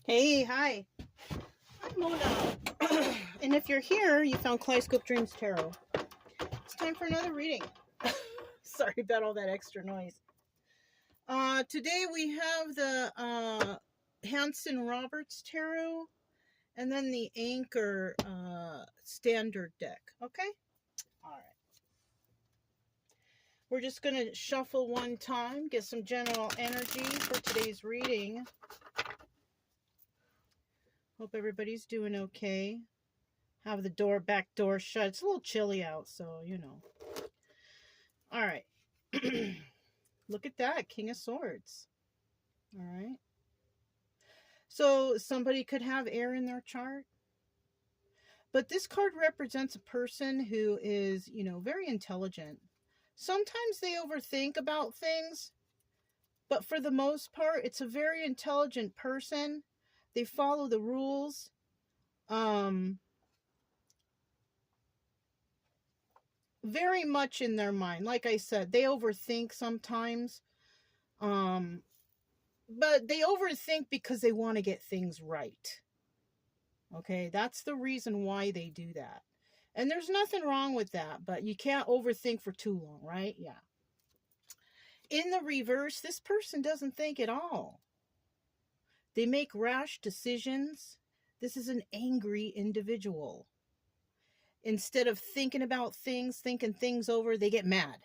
Hey, hi. I'm Mona. And if you're here, you found Kaleidoscope Dreams Tarot. It's time for another reading. Sorry about all that extra noise. Today we have the Hanson Roberts Tarot and then the Anchor Standard deck. Okay? All right. We're just going to shuffle one time, get some general energy for today's reading. Hope everybody's doing okay. Have the back door shut. It's a little chilly out, so you know. All right. Look at that, King of Swords. All right. So somebody could have air in their chart. But this card represents a person who is, very intelligent. Sometimes they overthink about things, but for the most part, it's a very intelligent person. They follow the rules. Very much in their mind. Like I said, they overthink sometimes. But they overthink because they want to get things right. Okay, that's the reason why they do that. And there's nothing wrong with that, but you can't overthink for too long, right? Yeah. In the reverse, this person doesn't think at all. They make rash decisions. This is an angry individual. Instead of thinking about things, thinking things over, they get mad.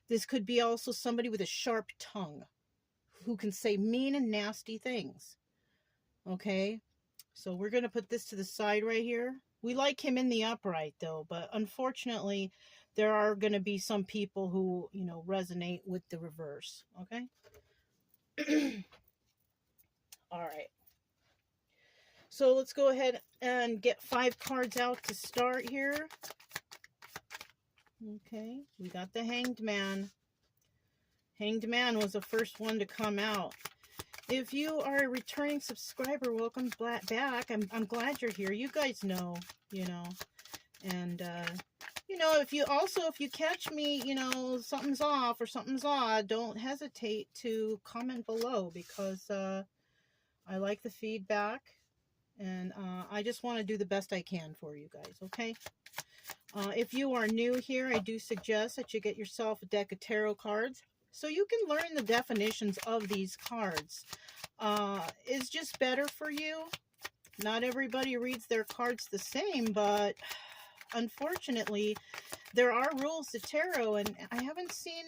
This could be also somebody with a sharp tongue who can say mean and nasty things. Okay, so we're going to put this to the side right here. We like him in the upright though, but unfortunately there are going to be some people who, resonate with the reverse. Okay. All right. So let's go ahead and get 5 cards out to start here. Okay, we got the Hanged Man. Hanged Man was the first one to come out. If you are a returning subscriber, welcome back. I'm glad you're here. You guys know, and if you catch me, something's off or something's odd, don't hesitate to comment below, because I like the feedback, and I just want to do the best I can for you guys. Okay. If you are new here, I do suggest that you get yourself a deck of tarot cards, so you can learn the definitions of these cards. It's just better for you. Not everybody reads their cards the same, but unfortunately, there are rules to tarot, and I haven't seen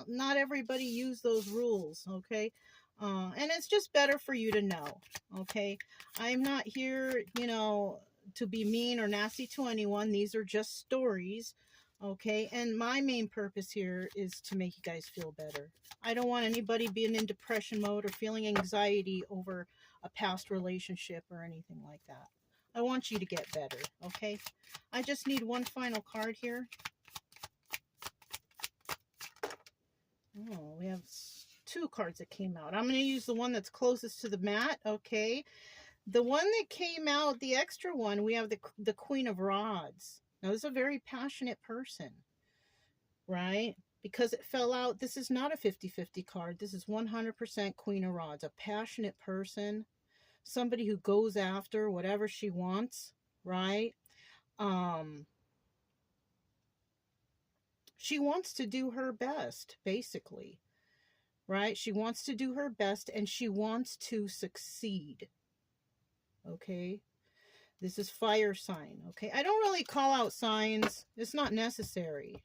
not everybody use those rules, okay? And it's just better for you to know, okay? I'm not here, to be mean or nasty to anyone. These are just stories. Okay, and my main purpose here is to make you guys feel better. I don't want anybody being in depression mode or feeling anxiety over a past relationship or anything like that. I want you to get better, okay? I just need one final card here. Oh, we have 2 cards that came out. I'm going to use the one that's closest to the mat, okay? The one that came out, the extra one, we have the Queen of Rods. Now, this is a very passionate person, right? Because it fell out, this is not a 50-50 card. This is 100% Queen of Rods, a passionate person, somebody who goes after whatever she wants, right? She wants to do her best, basically, right? She wants to do her best, and she wants to succeed, okay? This is fire sign, okay? I don't really call out signs. It's not necessary.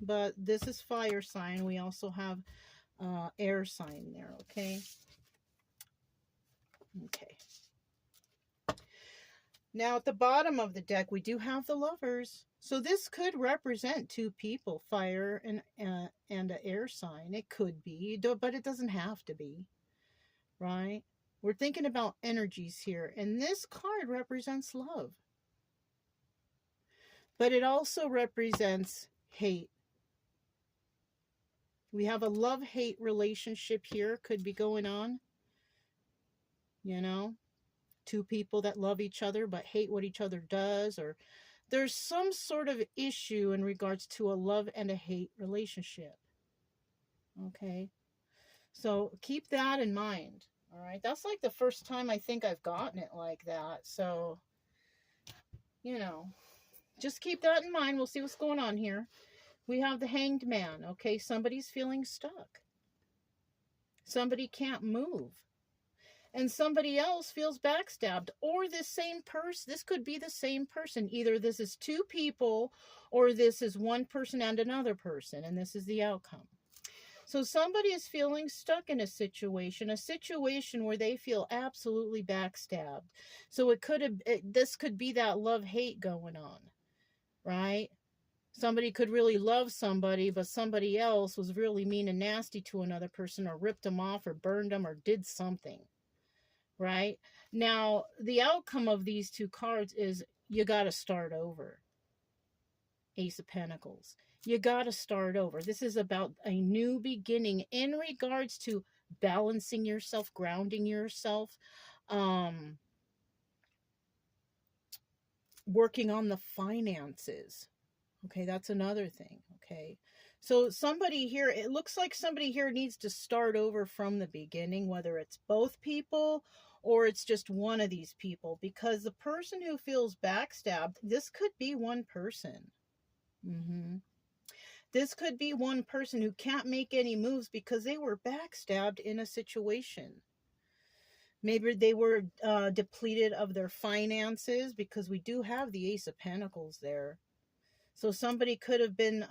But this is fire sign. We also have air sign there, okay? Okay. Now, at the bottom of the deck, we do have the Lovers. So this could represent 2 people, fire and an air sign. It could be, but it doesn't have to be, right? We're thinking about energies here, and this card represents love. But it also represents hate. We have a love-hate relationship here, could be going on. 2 people that love each other but hate what each other does, or there's some sort of issue in regards to a love and a hate relationship. Okay, so keep that in mind. All right. That's like the first time I think I've gotten it like that. So, you know, just keep that in mind. We'll see what's going on here. We have the Hanged Man. Okay. Somebody's feeling stuck. Somebody can't move. And somebody else feels backstabbed, or this same person. This could be the same person. Either this is two people, or this is one person and another person, and this is the outcome. So somebody is feeling stuck in a situation where they feel absolutely backstabbed. So this could be that love-hate going on, right? Somebody could really love somebody, but somebody else was really mean and nasty to another person, or ripped them off, or burned them, or did something. Right? Now, the outcome of these two cards is you got to start over. Ace of Pentacles. You got to start over. This is about a new beginning in regards to balancing yourself, grounding yourself, working on the finances. Okay, that's another thing. Okay. So somebody here, it looks like somebody here needs to start over from the beginning, whether it's both people or it's just one of these people, because the person who feels backstabbed, this could be one person. This could be one person who can't make any moves because they were backstabbed in a situation. Maybe they were depleted of their finances, because we do have the Ace of Pentacles there. So somebody could have been,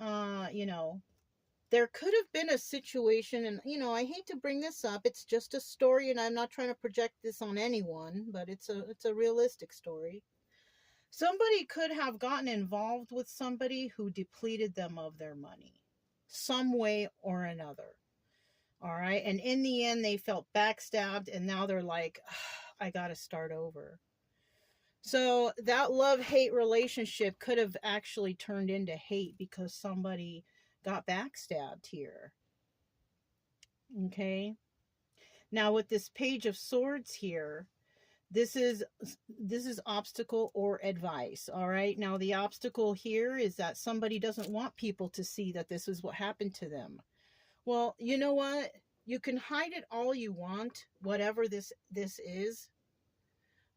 there could have been a situation, and, I hate to bring this up. It's just a story, and I'm not trying to project this on anyone, but it's a realistic story. Somebody could have gotten involved with somebody who depleted them of their money, some way or another. All right. And in the end, they felt backstabbed, and now they're like, I got to start over. So that love-hate relationship could have actually turned into hate because somebody got backstabbed here. Okay. Now with this Page of Swords here, this is obstacle or advice. All right. Now the obstacle here is that somebody doesn't want people to see that this is what happened to them. Well, you know what? You can hide it all you want, whatever this is.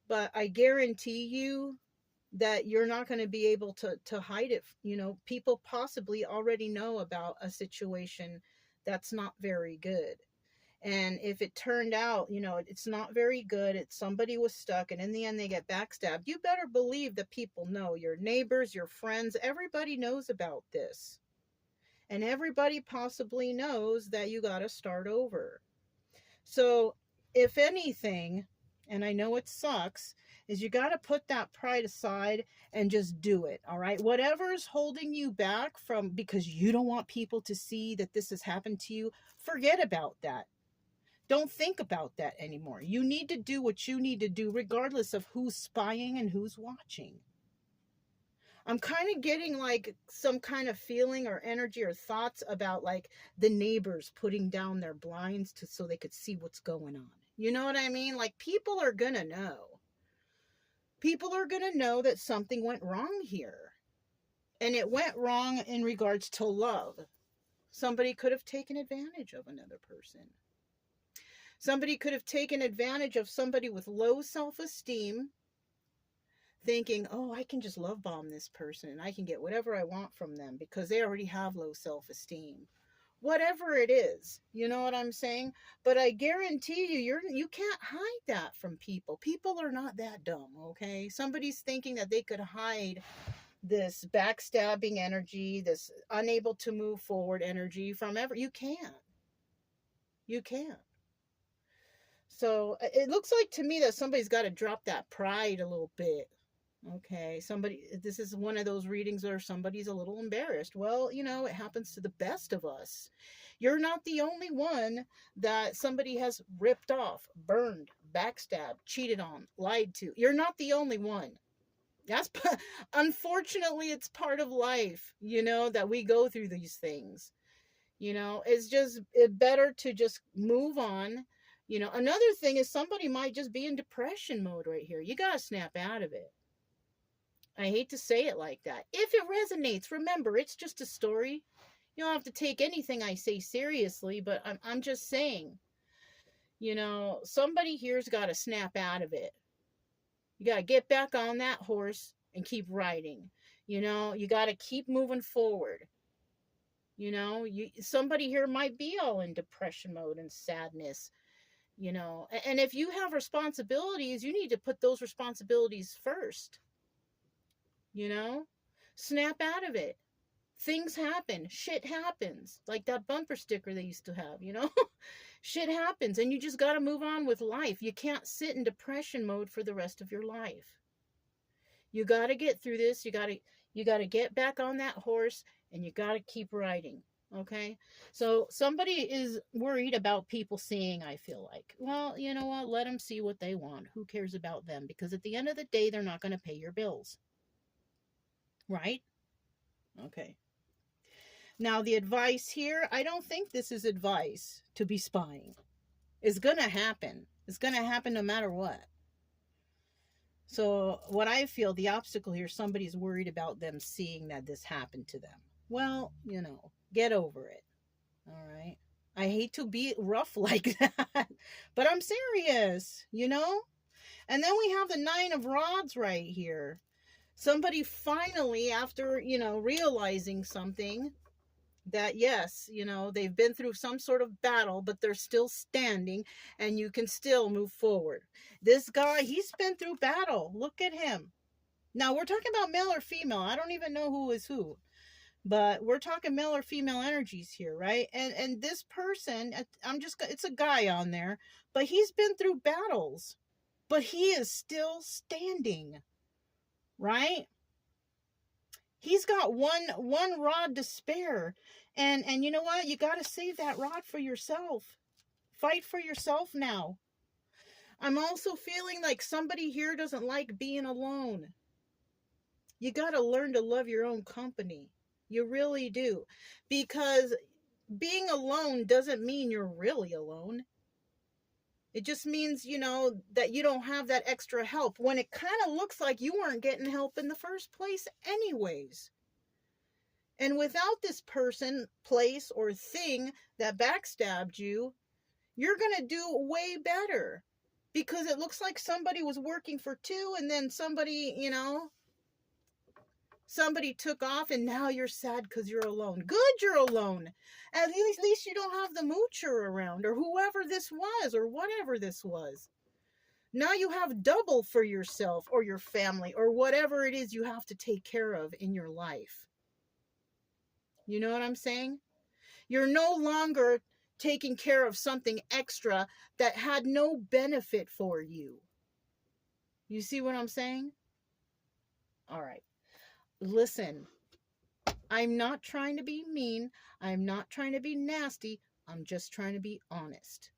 But I guarantee you that you're not going to be able to hide it. People possibly already know about a situation that's not very good. And if it turned out, it's not very good, it's somebody was stuck, and in the end they get backstabbed, you better believe that people know. Your neighbors, your friends, everybody knows about this. And everybody possibly knows that you got to start over. So if anything, and I know it sucks, is you got to put that pride aside and just do it. All right. Whatever's holding you back from, because you don't want people to see that this has happened to you, forget about that. Don't think about that anymore. You need to do what you need to do, regardless of who's spying and who's watching. I'm kind of getting like some kind of feeling or energy or thoughts about like the neighbors putting down their blinds so they could see what's going on. You know what I mean? Like, people are going to know. People are going to know that something went wrong here. And it went wrong in regards to love. Somebody could have taken advantage of another person. Somebody could have taken advantage of somebody with low self-esteem, thinking, oh, I can just love bomb this person and I can get whatever I want from them because they already have low self-esteem. Whatever it is, you know what I'm saying? But I guarantee you can't hide that from people. People are not that dumb, okay? Somebody's thinking that they could hide this backstabbing energy, this unable to move forward energy from you can't. You can't. So it looks like to me that somebody's got to drop that pride a little bit. Okay, this is one of those readings where somebody's a little embarrassed. Well, it happens to the best of us. You're not the only one that somebody has ripped off, burned, backstabbed, cheated on, lied to. You're not the only one. Unfortunately, it's part of life, that we go through these things. It's just better to just move on. Another thing is somebody might just be in depression mode right here. You got to snap out of it. I hate to say it like that. If it resonates, remember, it's just a story. You don't have to take anything I say seriously, but I'm just saying, You know, somebody here's got to snap out of it. You got to get back on that horse and keep riding. You know, you got to keep moving forward. You know, somebody here might be all in depression mode and sadness, you know. And if you have responsibilities, you need to put those responsibilities first. You know, snap out of it. Things happen. Shit happens. Like that bumper sticker they used to have, you know? Shit happens, and you just got to move on with life. You can't sit in depression mode for the rest of your life. You got to get through this. You got to get back on that horse, and you got to keep riding. Okay? So somebody is worried about people seeing, I feel like. Well, you know what? Let them see what they want. Who cares about them? Because at the end of the day, they're not going to pay your bills. Right? Okay. Now, the advice here, I don't think this is advice to be spying. It's going to happen. It's going to happen no matter what. So what I feel, the obstacle here, somebody's worried about them seeing that this happened to them. Well, you know, get over it. All right. I hate to be rough like that, but I'm serious, you know? And then we have the 9 of Rods right here. Somebody finally, after, you know, realizing something, that yes, you know, they've been through some sort of battle, but they're still standing and you can still move forward. This guy, he's been through battle. Look at him. Now, we're talking about male or female. I don't even know who is who, but we're talking male or female energies here, right? And this person, it's a guy on there, but he's been through battles, but he is still standing, right? He's got one rod to spare. And you know what? You got to save that rod for yourself. Fight for yourself now. I'm also feeling like somebody here doesn't like being alone. You got to learn to love your own company. You really do. Because being alone doesn't mean you're really alone. It just means, you know, that you don't have that extra help when it kind of looks like you weren't getting help in the first place anyways. And without this person, place, or thing that backstabbed you, you're going to do way better. Because it looks like somebody was working for 2 and then somebody, you know, somebody took off and now you're sad because you're alone. Good, you're alone. At least you don't have the moocher around or whoever this was or whatever this was. Now you have double for yourself or your family or whatever it is you have to take care of in your life. You know what I'm saying? You're no longer taking care of something extra that had no benefit for you. You see what I'm saying? All right. Listen, I'm not trying to be mean. I'm not trying to be nasty. I'm just trying to be honest.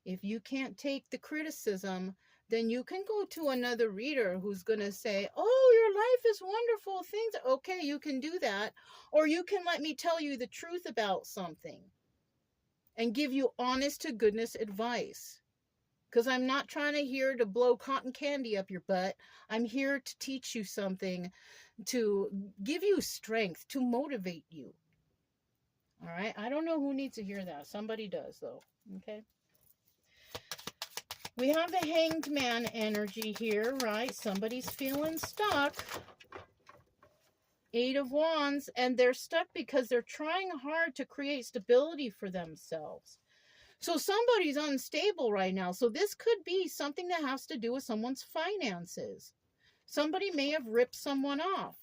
If you can't take the criticism, then you can go to another reader who's going to say, oh, your life is wonderful. Things. Okay, you can do that. Or you can let me tell you the truth about something and give you honest to goodness advice. Because I'm not trying to blow cotton candy up your butt. I'm here to teach you something, to give you strength, to motivate you. All right? I don't know who needs to hear that. Somebody does, though. Okay? We have the Hanged Man energy here, right? Somebody's feeling stuck. 8 of Wands, and they're stuck because they're trying hard to create stability for themselves. So somebody's unstable right now. So this could be something that has to do with someone's finances. Somebody may have ripped someone off.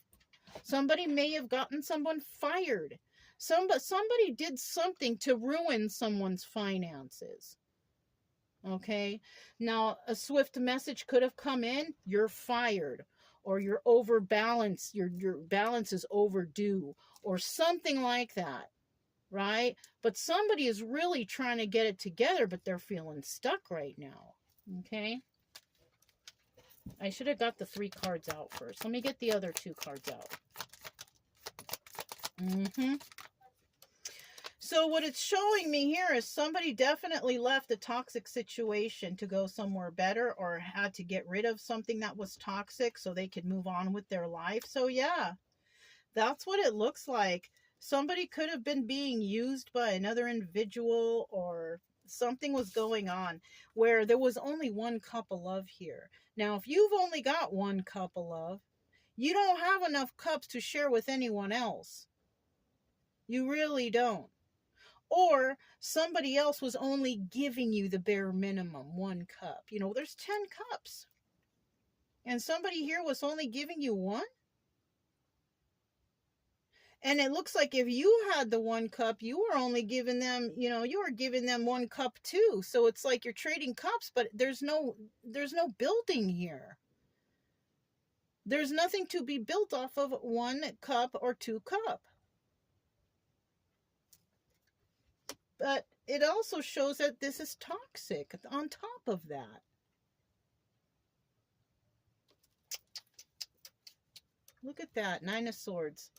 Somebody may have gotten someone fired. Somebody did something to ruin someone's finances. Okay? Now, a swift message could have come in. You're fired. Or you're overbalanced. Your balance is overdue. Or something like that. Right? But somebody is really trying to get it together, but they're feeling stuck right now. Okay? I should have got the 3 cards out first. Let me get the other 2 cards out. So what it's showing me here is somebody definitely left a toxic situation to go somewhere better or had to get rid of something that was toxic so they could move on with their life. So yeah, that's what it looks like. Somebody could have been being used by another individual or Something was going on where there was only one cup of love here. Now, if you've only got one cup of love, you don't have enough cups to share with anyone else. You really don't. Or somebody else was only giving you the bare minimum, one cup. You know, there's 10 cups. And somebody here was only giving you one? And it looks like if you had the one cup, you were only giving them, you know, you were giving them one cup too. So it's like you're trading cups, but there's no building here. There's nothing to be built off of one cup or two cup. But it also shows that this is toxic on top of that. Look at that, 9 of Swords.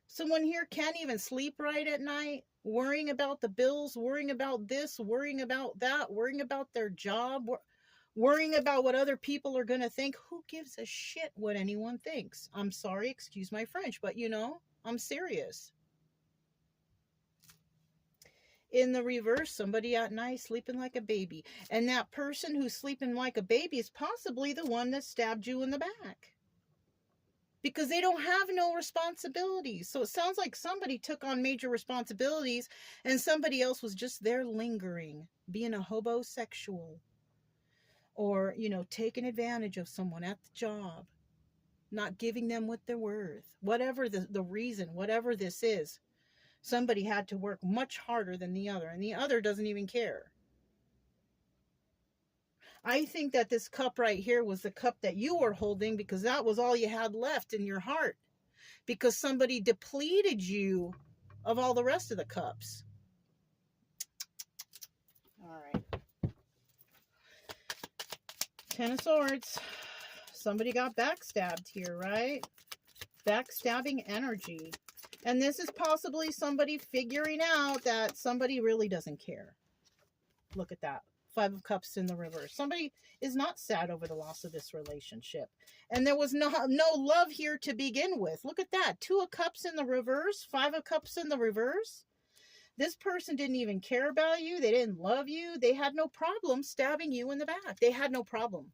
Someone here can't even sleep right at night, worrying about the bills, worrying about this, worrying about that, worrying about their job, worrying about what other people are going to think. Who gives a shit what anyone thinks? I'm sorry, excuse my French, but you know, I'm serious. In the reverse, somebody at night sleeping like a baby. And that person who's sleeping like a baby is possibly the one that stabbed you in the back. Because they don't have no responsibilities. So it sounds like somebody took on major responsibilities and somebody else was just there lingering, being a hobosexual. Or, you know, taking advantage of someone at the job, not giving them what they're worth. Whatever the reason, whatever this is, somebody had to work much harder than the other, and the other doesn't even care. I think that this cup right here was the cup that you were holding because that was all you had left in your heart. Because somebody depleted you of all the rest of the cups. All right. 10 of Swords. Somebody got backstabbed here, right? Backstabbing energy. And this is possibly somebody figuring out that somebody really doesn't care. Look at that. 5 of Cups in the reverse. Somebody is not sad over the loss of this relationship. And there was no love here to begin with. Look at that. 2 of Cups in the reverse. 5 of Cups in the reverse. This person didn't even care about you. They didn't love you. They had no problem stabbing you in the back. They had no problem.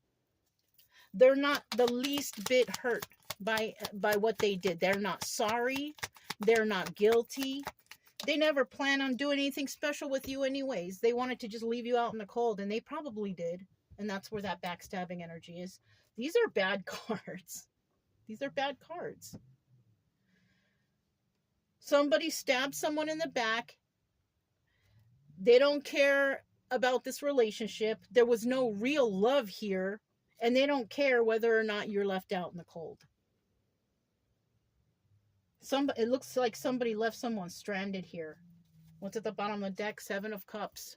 They're not the least bit hurt by what they did. They're not sorry. They're not guilty. They never plan on doing anything special with you anyways. They wanted to just leave you out in the cold, and they probably did. And that's where that backstabbing energy is. These are bad cards. These are bad cards. Somebody stabbed someone in the back. They don't care about this relationship. There was no real love here, and they don't care whether or not you're left out in the cold. It looks like somebody left someone stranded here. What's at the bottom of the deck? 7 of Cups.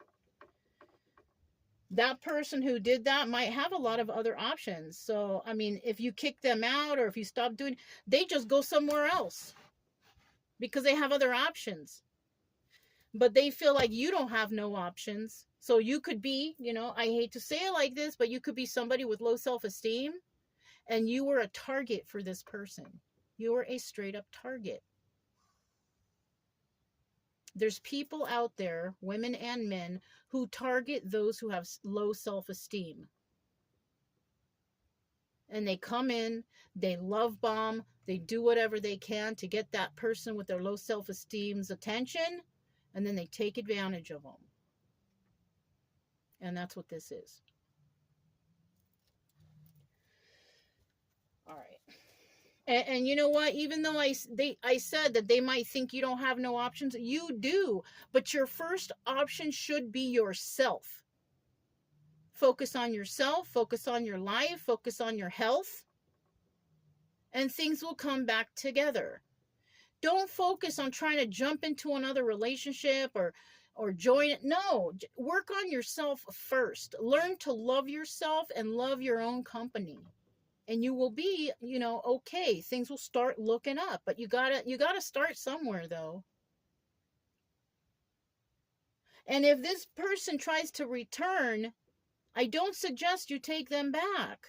That person who did that might have a lot of other options. So, I mean, if you kick them out or if you stop doing, they just go somewhere else because they have other options. But they feel like you don't have no options. So you could be, you know, I hate to say it like this, but you could be somebody with low self-esteem and you were a target for this person. You were a straight up target. There's people out there, women and men, who target those who have low self-esteem. And they come in, they love bomb, they do whatever they can to get that person with their low self-esteem's attention, and then they take advantage of them. And that's what this is. All right. And you know what? Even though I said that they might think you don't have no options, you do. But your first option should be yourself. Focus on yourself. Focus on your life. Focus on your health. And things will come back together. Don't focus on trying to jump into another relationship or join it. No, work on yourself first. Learn to love yourself and love your own company. And you will be, you know, okay. Things will start looking up, but you gotta start somewhere though. And if this person tries to return, I don't suggest you take them back.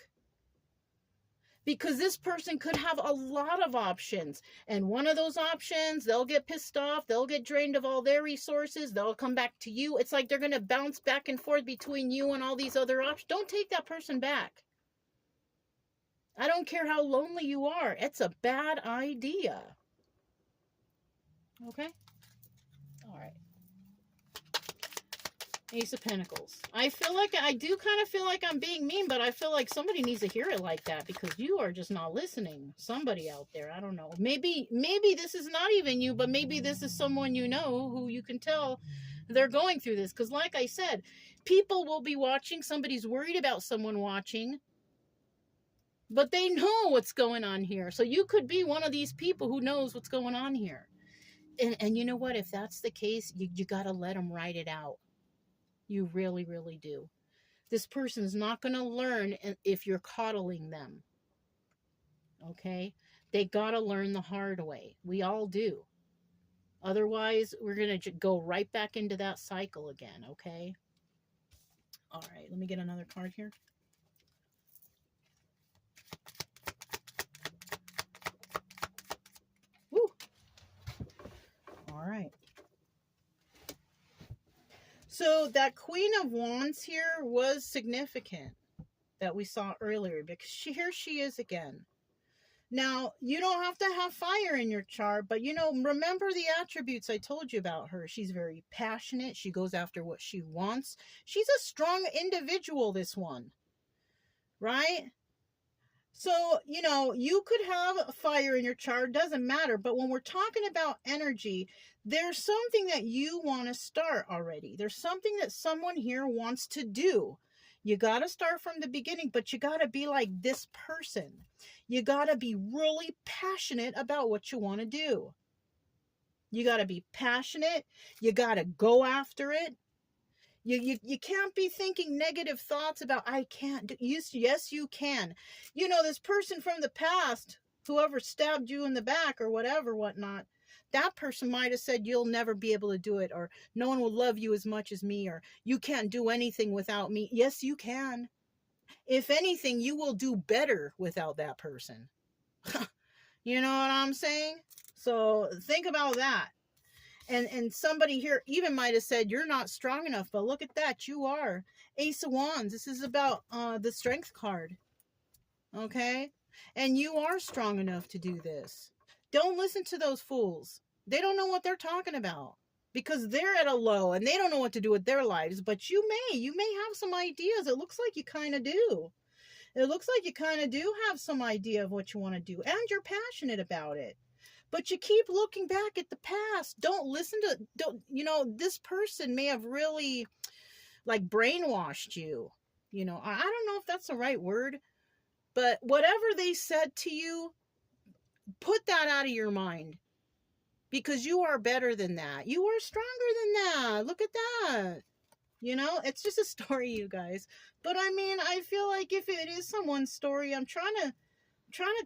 Because this person could have a lot of options. And one of those options, they'll get pissed off. They'll get drained of all their resources. They'll come back to you. It's like they're going to bounce back and forth between you and all these other options. Don't take that person back. I don't care how lonely you are. It's a bad idea. Okay? All right. Ace of Pentacles. I do kind of feel like I'm being mean, but I feel like somebody needs to hear it like that because you are just not listening. Somebody out there, I don't know. Maybe this is not even you, but maybe this is someone you know who you can tell they're going through this. Because like I said, people will be watching. Somebody's worried about someone watching, but they know what's going on here. So you could be one of these people who knows what's going on here. And you know what? If that's the case, you got to let them write it out. You really, really do. This person's not going to learn if you're coddling them. Okay? They got to learn the hard way. We all do. Otherwise, we're going to go right back into that cycle again. Okay? All right. Let me get another card here. Woo! All right. So that Queen of Wands here was significant that we saw earlier because here she is again. Now, you don't have to have fire in your chart, but remember the attributes I told you about her. She's very passionate. She goes after what she wants. She's a strong individual, this one, right? So, you could have fire in your chart, doesn't matter. But when we're talking about energy, there's something that you want to start already. There's something that someone here wants to do. You got to start from the beginning, but you got to be like this person. You got to be really passionate about what you want to do. You got to be passionate. You got to go after it. You can't be thinking negative thoughts about, I can't do. Yes, you can. This person from the past, whoever stabbed you in the back or whatnot, that person might have said, you'll never be able to do it, or no one will love you as much as me, or you can't do anything without me. Yes, you can. If anything, you will do better without that person. You know what I'm saying? So think about that. And somebody here even might have said, you're not strong enough, but look at that. You are. Ace of Wands. This is about the Strength card. Okay? And you are strong enough to do this. Don't listen to those fools. They don't know what they're talking about because they're at a low and they don't know what to do with their lives, but you may have some ideas. It looks like you kind of do. It looks like you kind of do have some idea of what you want to do, and you're passionate about it. But you keep looking back at the past. Don't listen to, this person may have really brainwashed you. I don't know if that's the right word, but whatever they said to you, put that out of your mind because you are better than that. You are stronger than that. Look at that. It's just a story, you guys. But I feel like if it is someone's story, I'm trying to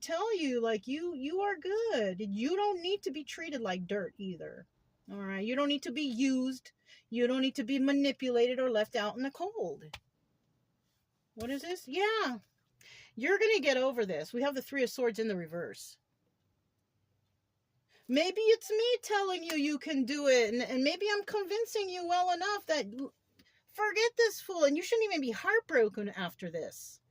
tell you, you are good. You don't need to be treated like dirt either. All right. You don't need to be used. You don't need to be manipulated or left out in the cold. What is this? Yeah. You're going to get over this. We have the Three of Swords in the reverse. Maybe it's me telling you you can do it. And maybe I'm convincing you well enough that forget this fool. And you shouldn't even be heartbroken after this.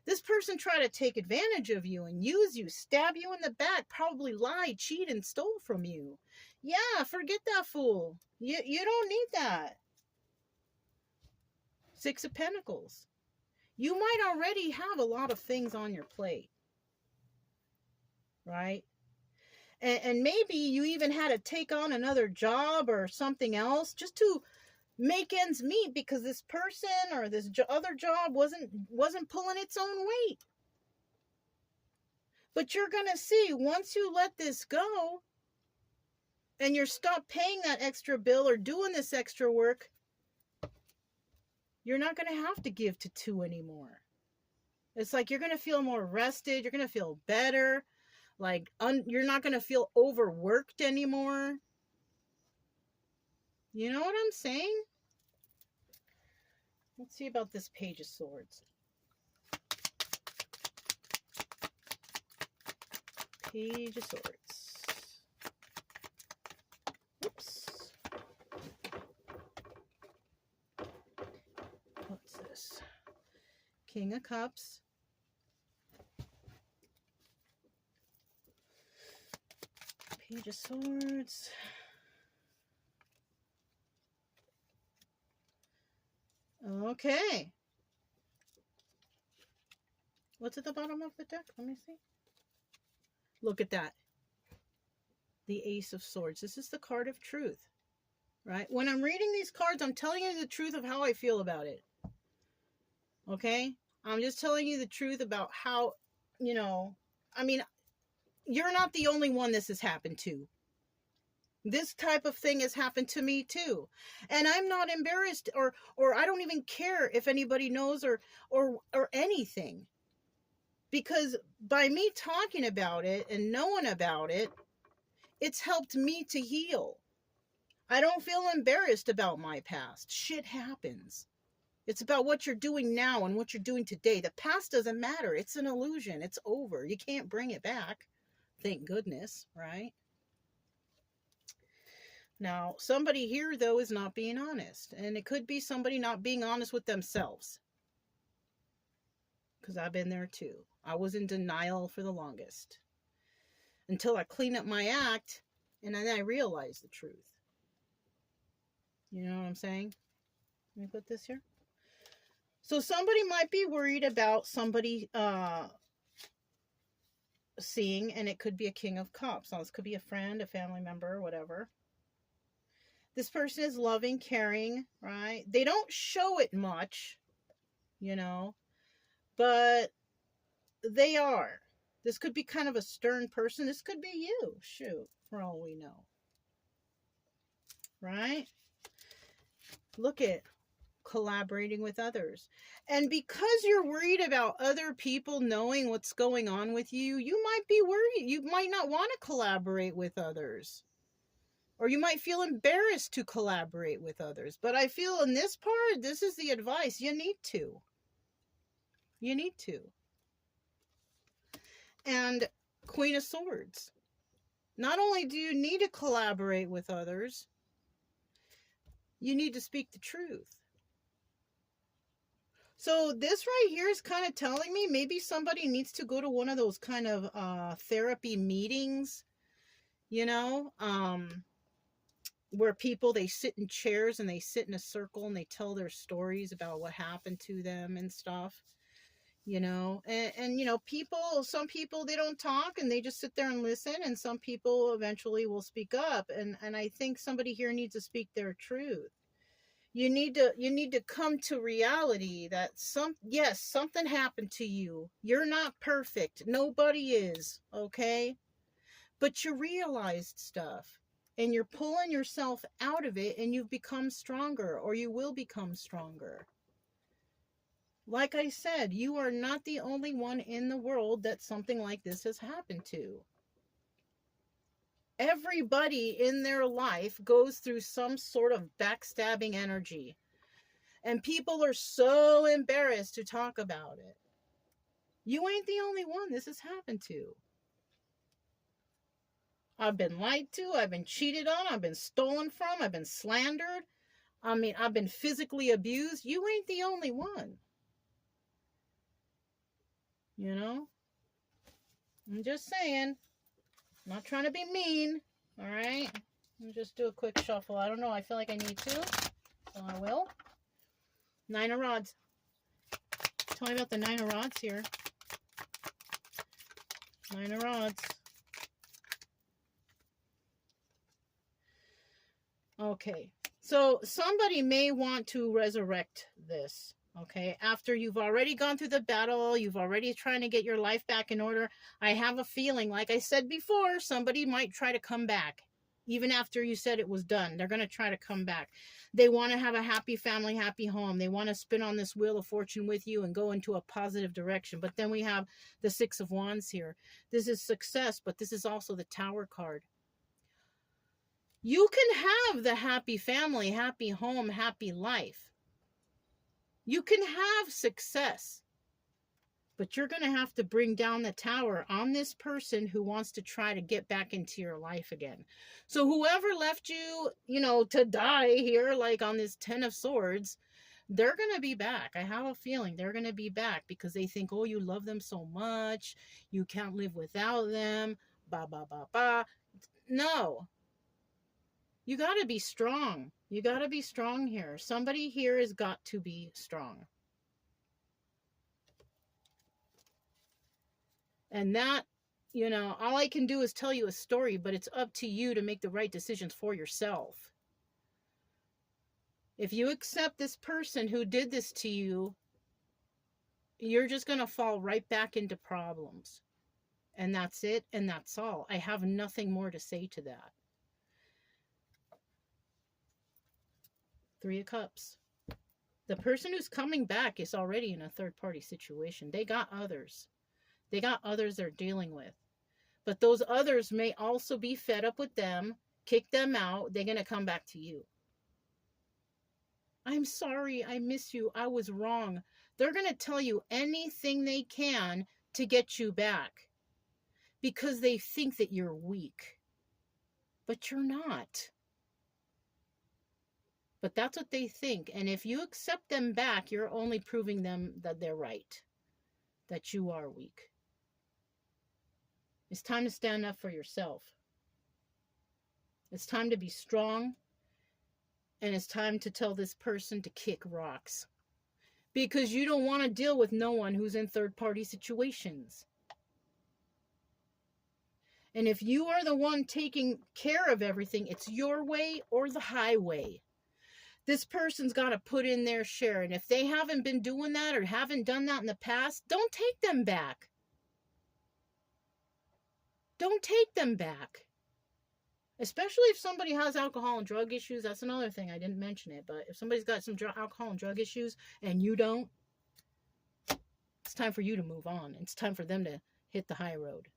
This person tried to take advantage of you and use you, stab you in the back, probably lied, cheated, and stole from you. Yeah, forget that fool. You don't need that. Six of Pentacles. You might already have a lot of things on your plate. Right? And maybe you even had to take on another job or something else just to make ends meet because this person or this other job wasn't pulling its own weight. But you're going to see once you let this go and you're stop paying that extra bill or doing this extra work, you're not going to have to give to two anymore. It's like you're going to feel more rested. You're going to feel better. You're not going to feel overworked anymore. You know what I'm saying? Let's see about this Page of Swords. Page of Swords. Oops. What's this? King of Cups. Page of Swords. Okay. What's at the bottom of the deck? Let me see. Look at that. The Ace of Swords. This is the card of truth, right? When I'm reading these cards, I'm telling you the truth of how I feel about it. Okay? I'm just telling you the truth about how, you know, I mean, you're not the only one this has happened to. This type of thing has happened to me too. And I'm not embarrassed or I don't even care if anybody knows or anything. Because by me talking about it and knowing about it, it's helped me to heal. I don't feel embarrassed about my past. Shit happens. It's about what you're doing now and what you're doing today. The past doesn't matter. It's an illusion. It's over. You can't bring it back. Thank goodness, right? Now, somebody here, though, is not being honest. And it could be somebody not being honest with themselves. Because I've been there, too. I was in denial for the longest. Until I clean up my act, and then I realized the truth. You know what I'm saying? Let me put this here. So somebody might be worried about somebody seeing, and it could be a King of Cups. Now, this could be a friend, a family member, whatever. This person is loving, caring, right? They don't show it much, you know, but they are. This could be kind of a stern person. This could be you, shoot, for all we know. Right? Look at collaborating with others. And because you're worried about other people knowing what's going on with you, you might be worried. You might not want to collaborate with others. Or you might feel embarrassed to collaborate with others. But I feel in this part, this is the advice. You need to. You need to. And Queen of Swords. Not only do you need to collaborate with others, you need to speak the truth. So this right here is kind of telling me maybe somebody needs to go to one of those kind of therapy meetings, you know, where people, they sit in chairs and they sit in a circle and they tell their stories about what happened to them and stuff, you know, and you know, some people, they don't talk and they just sit there and listen, and some people eventually will speak up, and I think somebody here needs to speak their truth. You need to come to reality that yes, something happened to you. You're not perfect. Nobody is, okay? But you realized stuff. And you're pulling yourself out of it, and you've become stronger, or you will become stronger. Like I said, you are not the only one in the world that something like this has happened to. Everybody in their life goes through some sort of backstabbing energy. And people are so embarrassed to talk about it. You ain't the only one this has happened to. I've been lied to, I've been cheated on, I've been stolen from, I've been slandered. I mean, I've been physically abused. You ain't the only one. You know? I'm just saying. I'm not trying to be mean. Alright? Let me just do a quick shuffle. I don't know, I feel like I need to. So I will. 9 of Rods. Tell me about the 9 of Rods here. 9 of Rods. Okay, so somebody may want to resurrect this, okay? After you've already gone through the battle, you've already trying to get your life back in order. I have a feeling, like I said before, somebody might try to come back. Even after you said it was done, they're going to try to come back. They want to have a happy family, happy home. They want to spin on this wheel of fortune with you and go into a positive direction. But then we have the 6 of Wands here. This is success, but this is also the Tower card. You can have the happy family, happy home, happy life. You can have success. But you're going to have to bring down the tower on this person who wants to try to get back into your life again. So whoever left you, you know, to die here, like on this 10 of Swords, they're going to be back. I have a feeling they're going to be back because they think, oh, you love them so much. You can't live without them. Ba, ba, ba, ba. No. You got to be strong. You got to be strong here. Somebody here has got to be strong. And that, you know, all I can do is tell you a story, but it's up to you to make the right decisions for yourself. If you accept this person who did this to you, you're just going to fall right back into problems. And that's it, and that's all. I have nothing more to say to that. 3 of Cups. The person who's coming back is already in a third-party situation. They got others. They got others they're dealing with. But those others may also be fed up with them, kick them out. They're going to come back to you. I'm sorry, I miss you, I was wrong. They're going to tell you anything they can to get you back. Because they think that you're weak. But you're not. But that's what they think. And if you accept them back, you're only proving them that they're right. That you are weak. It's time to stand up for yourself. It's time to be strong. And it's time to tell this person to kick rocks. Because you don't want to deal with no one who's in third-party situations. And if you are the one taking care of everything, it's your way or the highway. This person's got to put in their share. And if they haven't been doing that or haven't done that in the past, don't take them back. Don't take them back. Especially if somebody has alcohol and drug issues. That's another thing. I didn't mention it. But if somebody's got some alcohol and drug issues and you don't, it's time for you to move on. It's time for them to hit the high road.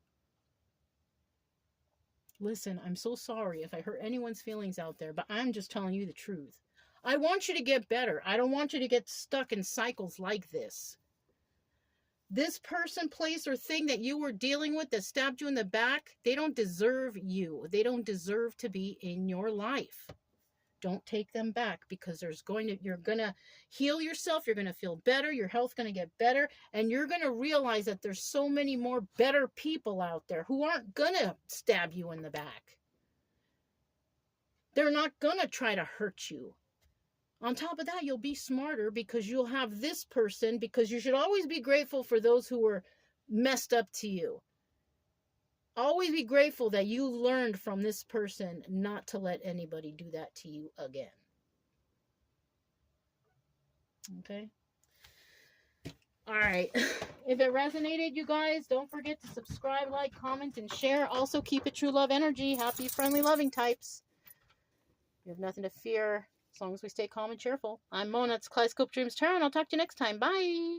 Listen, I'm so sorry if I hurt anyone's feelings out there, but I'm just telling you the truth. I want you to get better. I don't want you to get stuck in cycles like this. This person, place, or thing that you were dealing with that stabbed you in the back, they don't deserve you. They don't deserve to be in your life. Don't take them back because you're going to heal yourself. You're going to feel better. Your health's going to get better. And you're going to realize that there's so many more better people out there who aren't going to stab you in the back. They're not going to try to hurt you. On top of that, you'll be smarter because you'll have this person, because you should always be grateful for those who were messed up to you. Always be grateful that you learned from this person not to let anybody do that to you again. Okay? All right. If it resonated, you guys, don't forget to subscribe, like, comment, and share. Also, keep it true love energy. Happy, friendly, loving types. You have nothing to fear as long as we stay calm and cheerful. I'm Mona. It's Kaleidoscope Dreams Tarot, and I'll talk to you next time. Bye.